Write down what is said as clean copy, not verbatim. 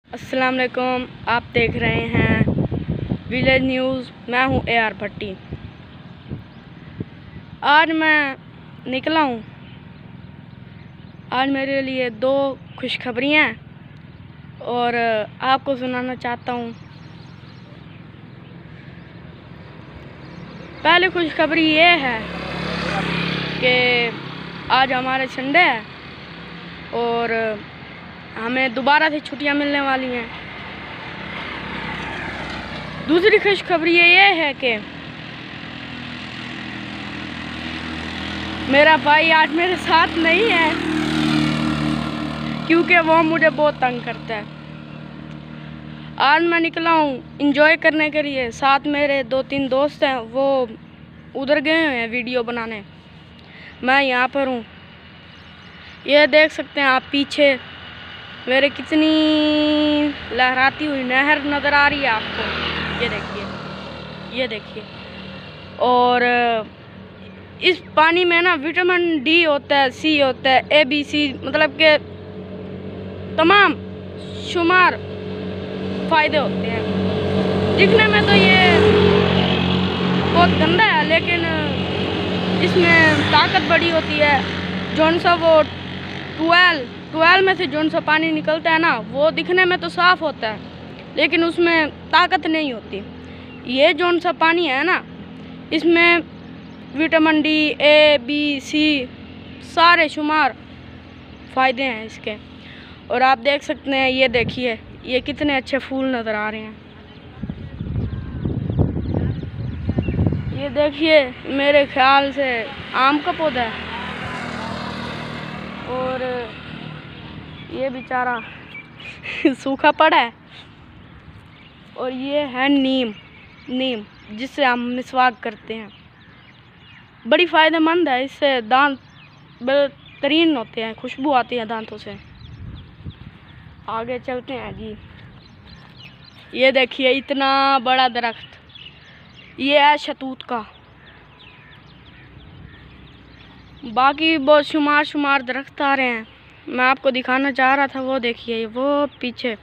अस्सलाम वालेकुम, आप देख रहे हैं विलेज न्यूज़। मैं हूं AR भट्टी। आज मैं निकला हूं। आज मेरे लिए दो खुशखबरियां हैं और आपको सुनाना चाहता हूं। पहली खुशखबरी ये है कि आज हमारे संडे है और हमें दोबारा से छुट्टियां मिलने वाली हैं। दूसरी खुशखबरी ये है कि मेरा भाई आज मेरे साथ नहीं है क्योंकि वो मुझे बहुत तंग करता है। आज मैं निकला हूँ इंजॉय करने के लिए। साथ मेरे 2-3 दोस्त हैं, वो उधर गए हुए हैं वीडियो बनाने। मैं यहाँ पर हूँ। ये देख सकते हैं आप पीछे मेरे कितनी लहराती हुई नहर नज़र आ रही है आपको। ये देखिए। और इस पानी में ना विटामिन डी होता है, सी होता है, ABC, मतलब के तमाम शुमार फ़ायदे होते हैं। दिखने में तो ये बहुत गंदा है, लेकिन इसमें ताकत बड़ी होती है। जौन सा वो 12 में से जौन सा पानी निकलता है ना, वो दिखने में तो साफ़ होता है लेकिन उसमें ताकत नहीं होती। ये जौन सा पानी है ना, इसमें विटामिन डी, ABC सारे शुमार फ़ायदे हैं इसके। और आप देख सकते हैं, ये देखिए ये कितने अच्छे फूल नज़र आ रहे हैं। ये देखिए मेरे ख्याल से आम का पौधा है और ये बेचारा सूखा पड़ा है। और ये है नीम जिससे हम मिसवाक करते हैं। बड़ी फ़ायदेमंद है, इससे दांत बेहतरीन होते हैं, खुशबू आती है दांतों से। आगे चलते हैं जी। ये देखिए इतना बड़ा दरख्त, ये है शतूत का। बाकी बहुत शुमार दरख्त आ रहे हैं, मैं आपको दिखाना चाह रहा था। वो देखिए वो पीछे